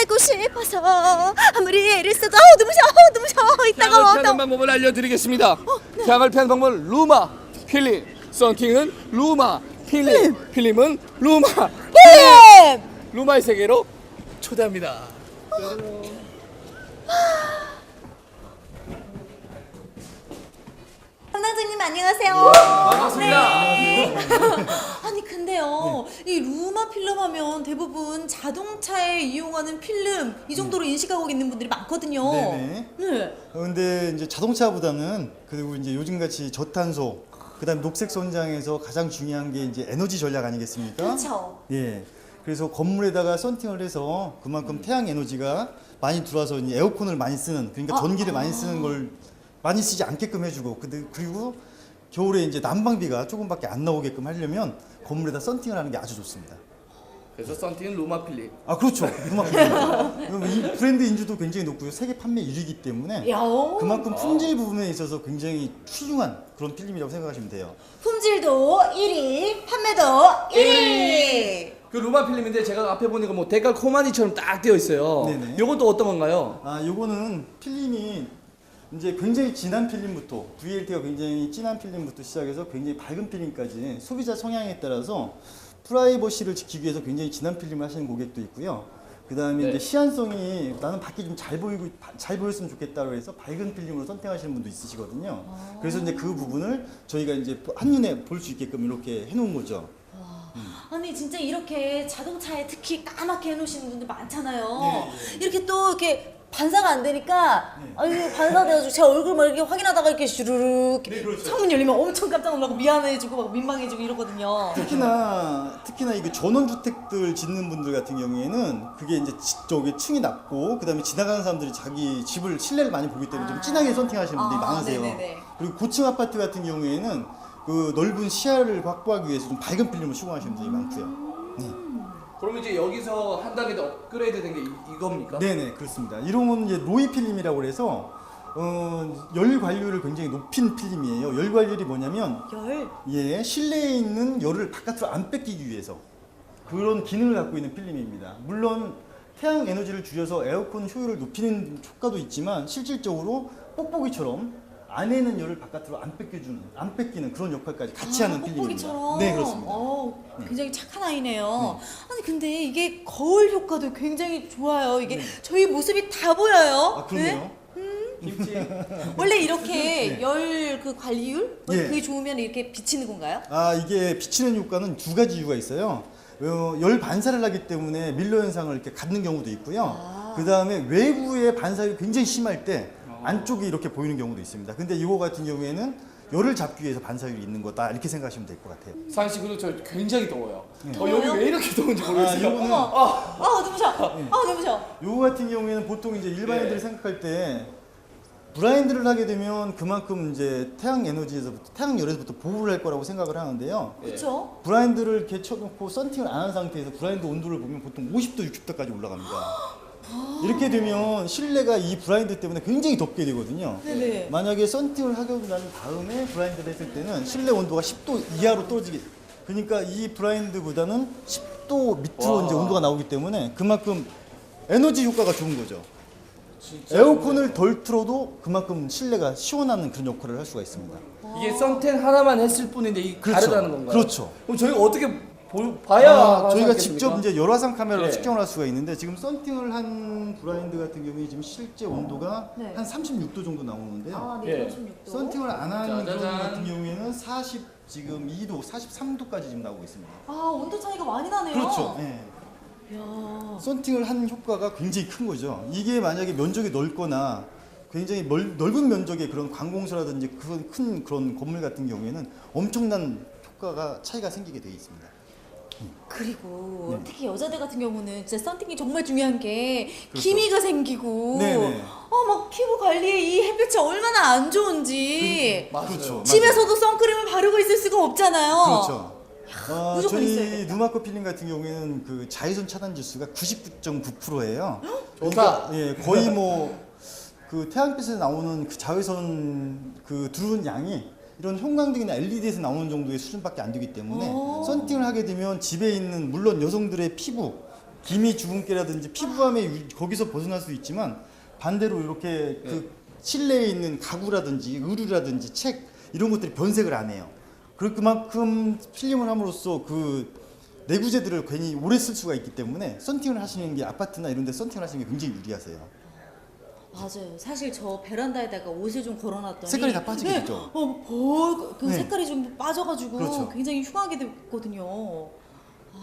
살고 싶어서 아무리 애를 써도 눈부셔 이따가 태양을 와도 피하는 방법을 알려드리겠습니다. 태양을 피하는 방법은 루마 필름, 썬팅은 루마 필름은 루마 필름! 루마의 세계로 초대합니다. 담당자님 안녕하세요. 반갑습니다. 네. 아니 근데요, 이 루마 필름 하면 대부분 자동차에 이용하는 필름 이 정도로 인식하고 있는 분들이 많거든요. 네네. 네. 근데 이제 자동차보다는 그리고 이제 요즘같이 저탄소, 그다음 녹색 선장에서 가장 중요한 게 이제 에너지 전략 아니겠습니까? 그렇죠. 예. 그래서 건물에다가 썬팅을 해서 그만큼 태양 에너지가 많이 들어와서 이제 에어컨을 많이 쓰는, 그러니까 전기를 많이 쓰는 걸 많이 쓰지 않게끔 해주고, 그리고 겨울에 이제 난방비가 조금밖에 안 나오게끔 하려면 건물에다 썬팅을 하는 게 아주 좋습니다. 그래서 썬팅은 루마 필름. 아 그렇죠. 그만큼 이 브랜드 인지도 굉장히 높고요. 세계 판매 1위이기 때문에 야, 그만큼 품질 부분에 있어서 굉장히 훌륭한 그런 필름이라고 생각하시면 돼요. 품질도 1위, 판매도 1위. 그 루마 필름인데 제가 앞에 보니까 뭐 대가 코마니처럼 딱 되어 있어요. 네네. 요건 또 어떤 건가요? 아 요거는 필름이 이제 굉장히 진한 필름부터 VLT가 굉장히 진한 필름부터 시작해서 굉장히 밝은 필름까지 소비자 성향에 따라서 프라이버시를 지키기 위해서 굉장히 진한 필름을 하시는 고객도 있고요. 그 다음에 네. 이제 시안성이 나는 밖이 좀 잘 보였으면 좋겠다고 해서 밝은 필름으로 선택하시는 분도 있으시거든요. 그래서 이제 그 부분을 저희가 이제 한눈에 볼 수 있게끔 이렇게 해놓은 거죠. 아니 진짜 이렇게 자동차에 특히 까맣게 해놓으시는 분들 많잖아요. 네, 이렇게 또 이렇게 반사가 안 되니까 네. 아니 반사돼가지고 제 얼굴만 이렇게 확인하다가 이렇게 슈르륵 네, 그렇죠. 창문 열리면 엄청 깜짝 놀라고 미안해지고 막 민망해지고 이러거든요. 특히나 이게 전원주택들 짓는 분들 같은 경우에는 그게 이제 저기 층이 낮고 그다음에 지나가는 사람들이 자기 집을 실내를 많이 보기 때문에 좀 진하게 선팅하시는 분들이 많으세요. 네네네. 그리고 고층 아파트 같은 경우에는 그 넓은 시야를 확보하기 위해서 좀 밝은 필름을 시공하시는 분들이 많고요. 그럼 이제 여기서 한 단계 더 업그레이드 된 게 이겁니까? 네네 그렇습니다. 이런 이제 로이 필름이라고 해서 열 관리율을 굉장히 높인 필름이에요. 열 관리율이 뭐냐면 예, 실내에 있는 열을 바깥으로 안 뺏기기 위해서 그런 기능을 갖고 있는 필름입니다. 물론 태양 에너지를 줄여서 에어컨 효율을 높이는 효과도 있지만 실질적으로 뽁뽁이처럼 안에 있는 열을 바깥으로 안 뺏기는 그런 역할까지 같이 하는 필름입니다. 뽁뽁이처럼. 네, 그렇습니다. 굉장히 착한 아이네요. 아니 근데 이게 거울 효과도 굉장히 좋아요. 이게 저희 모습이 다 보여요. 아, 그러네요. 김치. 원래 이렇게 네. 열 그 관리율 예. 그게 좋으면 이렇게 비치는 건가요? 아, 이게 비치는 효과는 두 가지 이유가 있어요. 열 반사를 하기 때문에 밀러 현상을 이렇게 갖는 경우도 있고요. 그 다음에 외부의 반사율이 굉장히 심할 때 안쪽이 이렇게 보이는 경우도 있습니다. 근데 이거 같은 경우에는 열을 잡기 위해서 반사율이 있는 거다 이렇게 생각하시면 될 것 같아요. 상씨 그리고 저 굉장히 더워요. 더워요? 여기 왜 이렇게 더운지 모르겠어요. 요거는 눈부셔. 눈부셔. 요거 같은 경우에는 보통 이제 일반인들이 네. 생각할 때 브라인드를 하게 되면 그만큼 이제 태양 에너지에서부터 태양 열에서부터 보호를 할 거라고 생각을 하는데요. 그렇죠. 브라인드를 이렇게 쳐놓고 썬팅을 안 한 상태에서 브라인드 온도를 보면 보통 50도, 60도까지 올라갑니다. 이렇게 되면 실내가 이 브라인드 때문에 굉장히 덥게 되거든요. 네네. 만약에 썬팅을 하고 난 다음에 브라인드를 했을 때는 실내 온도가 10도 이하로 떨어지게. 그러니까 이 브라인드보다는 10도 밑으로 와. 이제 온도가 나오기 때문에 그만큼 에너지 효과가 좋은 거죠. 진짜 에어컨을 덜 틀어도 그만큼 실내가 시원한 그런 역할을 할 수가 있습니다. 이게 썬텐 하나만 했을 뿐인데 이 그렇죠. 다르다는 건가요? 그렇죠. 그럼 저희가 어떻게 봐야 저희가 하지 직접 않겠습니까? 이제 열화상 카메라로 예. 측정을 할 수가 있는데 지금 썬팅을 한 브라인드 같은 경우에 지금 실제 온도가 네. 한 36도 정도 나오는데요. 예. 36도. 썬팅을 안 하는 그런 짜자잔. 같은 경우에는 40 43도까지 지금 나오고 있습니다. 온도 차이가 많이 나네요. 그렇죠. 예. 야. 썬팅을 한 효과가 굉장히 큰 거죠. 이게 만약에 면적이 넓거나 굉장히 넓은 면적의 그런 관공서라든지 그런 큰 그런 건물 같은 경우에는 엄청난 효과가 차이가 생기게 되어 있습니다. 그리고 네. 특히 여자들 같은 경우는 진짜 썬팅이 정말 중요한 게 그렇죠. 기미가 생기고 네네. 막 피부 관리에 이 햇볕이 얼마나 안 좋은지 맞아요. 그렇죠. 집에서도 선크림을 바르고 있을 수가 없잖아요. 그렇죠. 무조건 저희 있어야겠다. 누마코 필름 같은 경우에는 그 자외선 차단 지수가 99.9%예요. 좋다. 예, 거의 뭐 그 태양빛에서 나오는 그 자외선 그 들어오는 양이 이런 형광등이나 LED에서 나오는 정도의 수준밖에 안 되기 때문에 썬팅을 하게 되면 집에 있는 물론 여성들의 피부 기미 주근깨라든지 피부암에 거기서 벗어날 수 있지만 반대로 이렇게 그 실내에 있는 가구라든지 의류라든지 책 이런 것들이 변색을 안 해요. 그만큼 필름을 함으로써 그 내구재들을 괜히 오래 쓸 수가 있기 때문에 썬팅을 하시는 게 아파트나 이런 데 썬팅을 하시는 게 굉장히 유리하세요. 맞아요. 사실 저 베란다에다가 옷을 좀 걸어놨더니 색깔이 다 빠지게 되죠? 그 네. 색깔이 좀 빠져가지고 그렇죠. 굉장히 흉하게 됐거든요.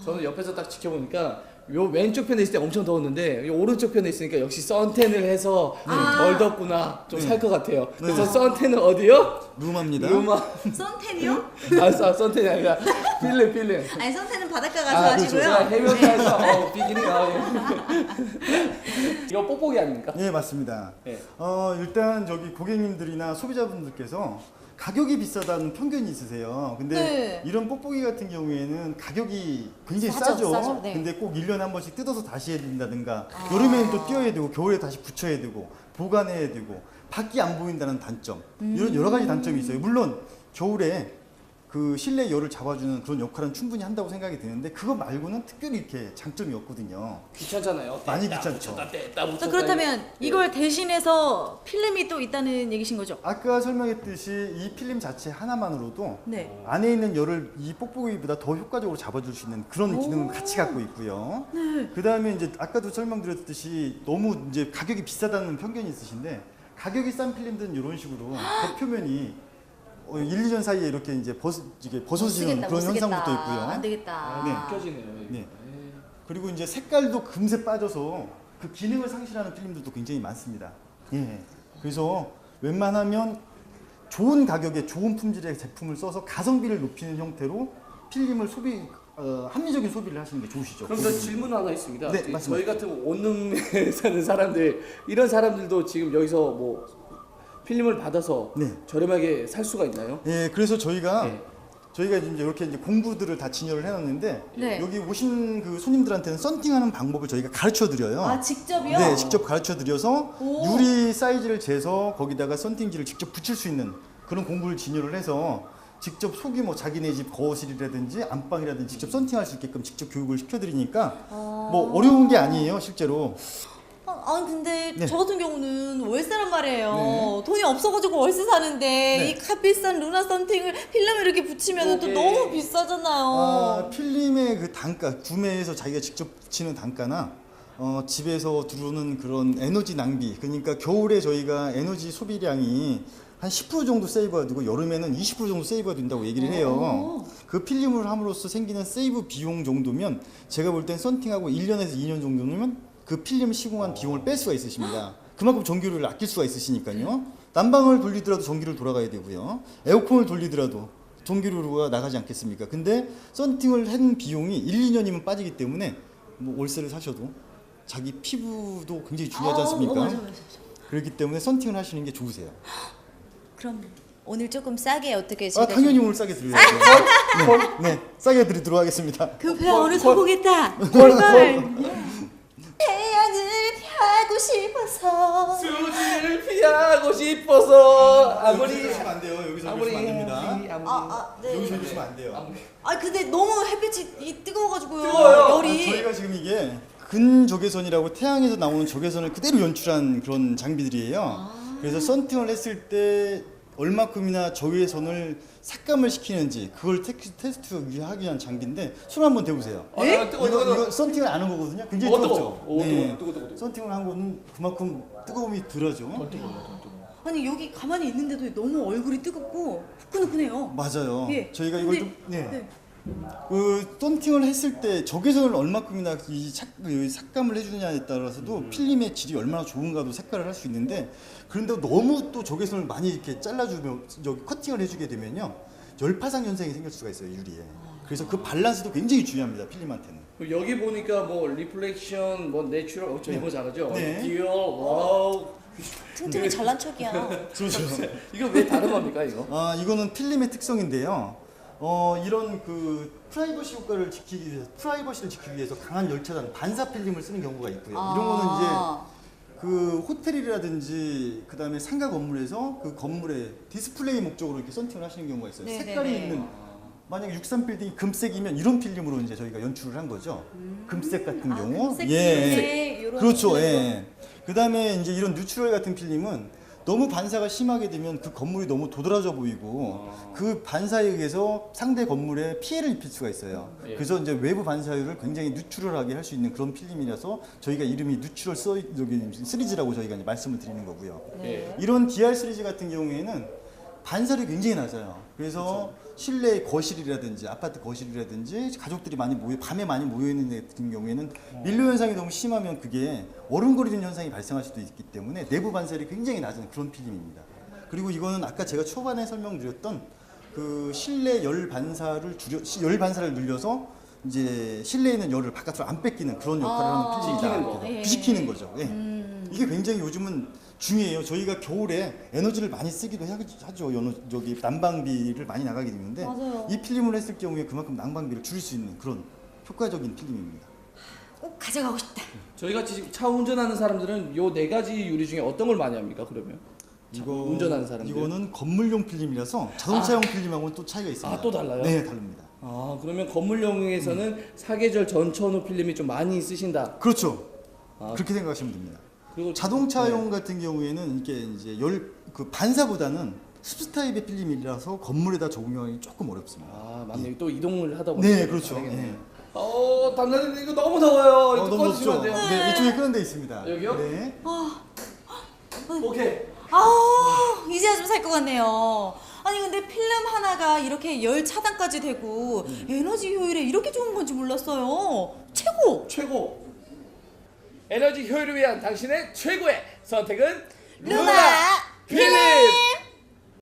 저는 옆에서 딱 지켜보니까 요 왼쪽 편에 있을 때 엄청 더웠는데 요 오른쪽 편에 있으니까 역시 선텐을 해서 덜 덥구나 좀 살 것 같아요. 그래서 선텐은 어디요? 루마입니다. 루마. 선텐이요? 선텐이 아니라 필름. 아니 선텐은 바닷가 가서 그렇죠. 하시고요. 해변가에서 비기니 이거 뽁뽁이 아닙니까? 네, 맞습니다. 네. 일단 저기 고객님들이나 소비자분들께서 가격이 비싸다는 편견이 있으세요. 근데 네. 이런 뽁뽁이 같은 경우에는 가격이 굉장히 싸죠, 싸죠. 싸죠. 네. 근데 꼭 1년에 한 번씩 뜯어서 다시 해야 된다든가 여름에는 또 띄워야 되고 겨울에 다시 붙여야 되고 보관해야 되고 밖이 안 보인다는 단점 이런 여러 가지 단점이 있어요. 물론 겨울에 그 실내 열을 잡아주는 그런 역할은 충분히 한다고 생각이 드는데 그거 말고는 특별히 이렇게 장점이 없거든요. 귀찮잖아요. 많이 귀찮죠. 자, 그렇다면 이걸 대신해서 필름이 또 있다는 얘기신 거죠? 아까 설명했듯이 이 필름 자체 하나만으로도 네. 안에 있는 열을 이 뽁뽁이보다 더 효과적으로 잡아줄 수 있는 그런 기능을 같이 갖고 있고요. 그 다음에 이제 아까도 설명드렸듯이 너무 이제 가격이 비싸다는 편견이 있으신데 가격이 싼 필름들은 이런 식으로 겉 표면이 1, 2년 사이에 이렇게 이제 벗어지는 그런 현상부터 있고요. 안 되겠다. 네. 느껴지네요. 네. 그리고 이제 색깔도 금세 빠져서 그 기능을 상실하는 필름들도 굉장히 많습니다. 예. 그래서 웬만하면 좋은 가격에 좋은 품질의 제품을 써서 가성비를 높이는 형태로 필름을 합리적인 소비를 하시는 게 좋으시죠. 그럼 저 질문 하나 있습니다. 네, 저희 맞습니다. 같은 온능에 사는 사람들 이런 사람들도 지금 여기서 뭐 필름을 받아서 네. 저렴하게 살 수가 있나요? 예, 그래서 저희가 네. 이제 이렇게 이제 공구들을 다 진열을 해놨는데 네. 여기 오신 그 손님들한테는 썬팅하는 방법을 저희가 가르쳐 드려요. 아, 직접이요? 네, 직접 가르쳐 드려서 오. 유리 사이즈를 재서 거기다가 썬팅지를 직접 붙일 수 있는 그런 공구를 진열을 해서 직접 소규모 자기네 집 거실이라든지 안방이라든지 직접 썬팅할 수 있게끔 직접 교육을 시켜드리니까 뭐 어려운 게 아니에요, 실제로. 아니 근데 네. 저 같은 경우는 월세란 말이에요. 네. 돈이 없어가지고 월세 사는데 네. 이 값비싼 루나 썬팅을 필름을 이렇게 붙이면 또 오케이. 너무 비싸잖아요. 필름의 그 단가, 구매해서 자기가 직접 붙이는 단가나 집에서 들어오는 그런 에너지 낭비, 그러니까 겨울에 저희가 에너지 소비량이 한 10% 정도 세이브가 되고 여름에는 20% 정도 세이브가 된다고 얘기를 해요. 그 필름을 함으로써 생기는 세이브 비용 정도면 제가 볼 땐 썬팅하고 1년에서 2년 정도면 그 필름 시공한 비용을 뺄 수가 있으십니다. 그만큼 전기료를 아낄 수가 있으시니까요. 난방을 돌리더라도 전기를 돌아가야 되고요. 에어컨을 돌리더라도 전기료가 나가지 않겠습니까? 근데 썬팅을 한 비용이 1, 2년이면 빠지기 때문에 뭐 월세를 사셔도 자기 피부도 굉장히 중요하지 않습니까? 맞아. 그렇기 때문에 썬팅을 하시는 게 좋으세요. 그럼 오늘 조금 싸게 어떻게 당연히 오늘 싸게 드려야죠. 네, 싸게 드리도록 하겠습니다. 그 배 오늘 서보겠다. 헐. 태양을 피하고 싶어서 수지를 피하고 싶어서 아무리 주시면 안 돼요. 여기서 주시면 안 됩니다. 네. 여기서 주시면 안 돼요. 아 근데 너무 햇빛이 뜨거워가지고요. 뜨거워요. 열이. 저희가 지금 이게 근적외선이라고 태양에서 나오는 적외선을 그대로 연출한 그런 장비들이에요. 그래서 썬팅을 했을 때 얼마큼이나 적외선을 삭감을 시키는지 그걸 테스트하기 위한 장비인데 손 한번 대보세요. 이거 썬팅을 안 한 거거든요. 굉장히 뜨겁죠. 뜨거. 썬팅을 한 거는 그만큼 뜨거움이 덜하죠. 아니 여기 가만히 있는데도 너무 얼굴이 뜨겁고 후끈후끈해요. 맞아요. 예. 저희가 이걸 근데- 좀 네. 그 썬팅을 했을 때 적외선을 얼마큼이나 삭감을 해주느냐에 따라서도 필름의 질이 얼마나 좋은가도 색깔을 할 수 있는데 그런데 너무 또 적외선을 많이 이렇게 잘라주면 커팅을 해주게 되면요 열파상 현상이 생길 수가 있어요 유리에. 그래서 그 밸런스도 굉장히 중요합니다 필름한테는. 여기 보니까 뭐 리플렉션, 뭐 내추럴, 저 이거 잘하죠. 네. 듀얼, 와우. 튼튼히 잘난 척이야. 그렇죠. 이거 왜 다른 겁니까 이거? 이거는 필름의 특성인데요. 이런 그 프라이버시 효과를 지키기 위해서, 프라이버시를 지키기 위해서 강한 열차단, 반사 필름을 쓰는 경우가 있고요. 이런 거는 이제 그 호텔이라든지 그 다음에 상가 건물에서 그 건물에 디스플레이 목적으로 이렇게 썬팅을 하시는 경우가 있어요. 네네네. 색깔이 있는 만약에 63 빌딩이 금색이면 이런 필름으로 이제 저희가 연출을 한 거죠. 금색 같은 경우. 금색, 예. 금색, 요런 그렇죠. 필름으로. 예. 그다음에 이제 이런 뉴트럴 같은 필름은 너무 반사가 심하게 되면 그 건물이 너무 도드라져 보이고 그 반사에 의해서 상대 건물에 피해를 입힐 수가 있어요. 예. 그래서 이제 외부 반사율을 굉장히 뉴트럴하게 할 수 있는 그런 필름이라서 저희가 이름이 뉴트럴 시리즈라고 저희가 이제 말씀을 드리는 거고요. 예. 이런 DR 시리즈 같은 경우에는 반사율이 굉장히 낮아요. 그래서 실내 거실이라든지 아파트 거실이라든지 가족들이 많이 밤에 많이 모여 있는 데 같은 경우에는 밀로 현상이 너무 심하면 그게 얼음거리는 현상이 발생할 수도 있기 때문에 내부 반사율이 굉장히 낮은 그런 필름입니다. 그리고 이거는 아까 제가 초반에 설명드렸던 그 실내 열 반사를 늘려서 이제 실내에 있는 열을 바깥으로 안 뺏기는 그런 역할을 하는 필름이다. 비식히는 거. 비식히는 거죠. 예. 이게 굉장히 요즘은 중요해요. 저희가 겨울에 에너지를 많이 쓰기도 하죠. 저기 난방비를 많이 나가게 되는데 맞아요. 이 필름을 했을 경우에 그만큼 난방비를 줄일 수 있는 그런 효과적인 필름입니다. 꼭 가져가고 싶다. 저희 같이 차 운전하는 사람들은 요 네 가지 유리 중에 어떤 걸 많이 합니까? 그러면 운전하는 사람들. 이거는 건물용 필름이라서 자동차용 필름하고는 또 차이가 있습니다. 아, 또 달라요? 네, 다릅니다. 아, 그러면 건물용에서는 사계절 전천후 필름이 좀 많이 쓰신다. 그렇죠. 아. 그렇게 생각하시면 됩니다. 그리고 자동차용 같은 경우에는 이게 이제 그 반사보다는 습스 타입의 필름이라서 건물에다 적용하기 조금 어렵습니다. 아, 맞네. 또 이동을 하다 보니까. 네, 그렇죠. 다르겠네요. 네. 담당님 이거 너무 더워요. 이거 너무 꺼주시면 덥죠? 안 돼요? 네, 이쪽에 끄는 데 있습니다. 여기요? 네. 오케이. 아, 이제야 좀 살 것 같네요. 아니 근데 필름 하나가 이렇게 열 차단까지 되고 에너지 효율에 이렇게 좋은 건지 몰랐어요. 최고. 최고. 에너지 효율을 위한 당신의 최고의 선택은 루마 필름.